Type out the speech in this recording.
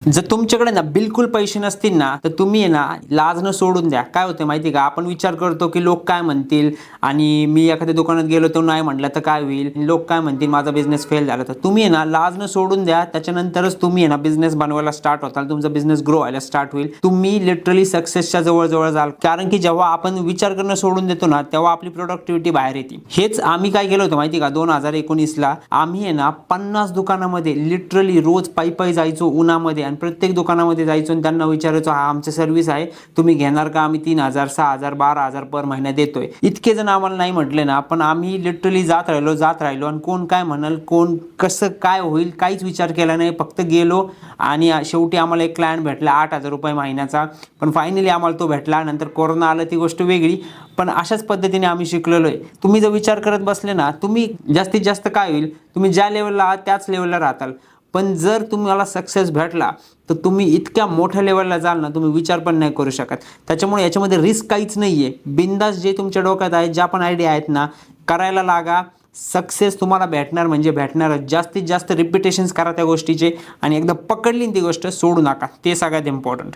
जर तुमच्याकडे ना बिलकुल पैसे नसतील ना, तर तुम्ही आहे ना लाजणं सोडून द्या. काय होतं माहिती आहे का, आपण विचार करतो की लोक काय म्हणतील आणि मी एखाद्या दुकानात गेलो तो नाही म्हटलं तर काय होईल, लोक काय म्हणतील माझा बिझनेस फेल झाला. तर तुम्ही आहे ना लाजणं सोडून द्या. त्याच्यानंतरच तुम्ही आहे ना बिझनेस बनवायला स्टार्ट होताल, तुमचा बिझनेस ग्रो व्हायला स्टार्ट होईल. तुम्ही लिटरली सक्सेसच्या जवळ जाल. कारण की जेव्हा आपण विचार करणं सोडून देतो ना, तेव्हा आपली प्रोडक्टिव्हिटी बाहेर येते. हेच आम्ही काय केलं होतं माहिती आहे का, 2019ला आम्ही आहे ना 50 दुकानामध्ये लिटरली रोज पायी जायचो उन्हामध्ये आणि प्रत्येक दुकानामध्ये जायचो आणि त्यांना विचारायचो, हा आमचं सर्व्हिस आहे, तुम्ही घेणार का, आम्ही 3,000 6,000 12,000 पर महिना देतोय. इतके जण आम्हाला नाही म्हटले ना, पण आम्ही लिटरली जात राहिलो आणि कोण काय म्हणाल, कोण कसं काय होईल काहीच विचार केला नाही. फक्त गेलो आणि शेवटी आम्हाला एक क्लायंट भेटला 8,000 रुपये महिन्याचा. पण फायनली आम्हाला तो भेटला. नंतर कोरोना आलं ती गोष्ट वेगळी, पण अशाच पद्धतीने आम्ही शिकलेलो आहे. तुम्ही जर विचार करत बसले ना, तुम्ही जास्तीत जास्त काय होईल, तुम्ही ज्या लेवलला आहात त्याच लेवलला राहताल. पण जर तुम्हाला सक्सेस भेटला तर तुम्ही इतक्या मोठ्या लेवलला जाल ना, तुम्ही विचार पण नाही करू शकत. त्याच्यामुळे याच्यामध्ये रिस्क काहीच नाही आहे. बिंदास जे तुमच्या डोक्यात आहे, ज्या पण आयडिया आहेत ना, करायला लागा. सक्सेस तुम्हाला भेटणार म्हणजे भेटणारच. जास्तीत जास्त रिपिटेशन्स करा त्या गोष्टीचे आणि एकदा पकडली ती गोष्ट सोडू नका. ते सगळ्यात इम्पॉर्टंट.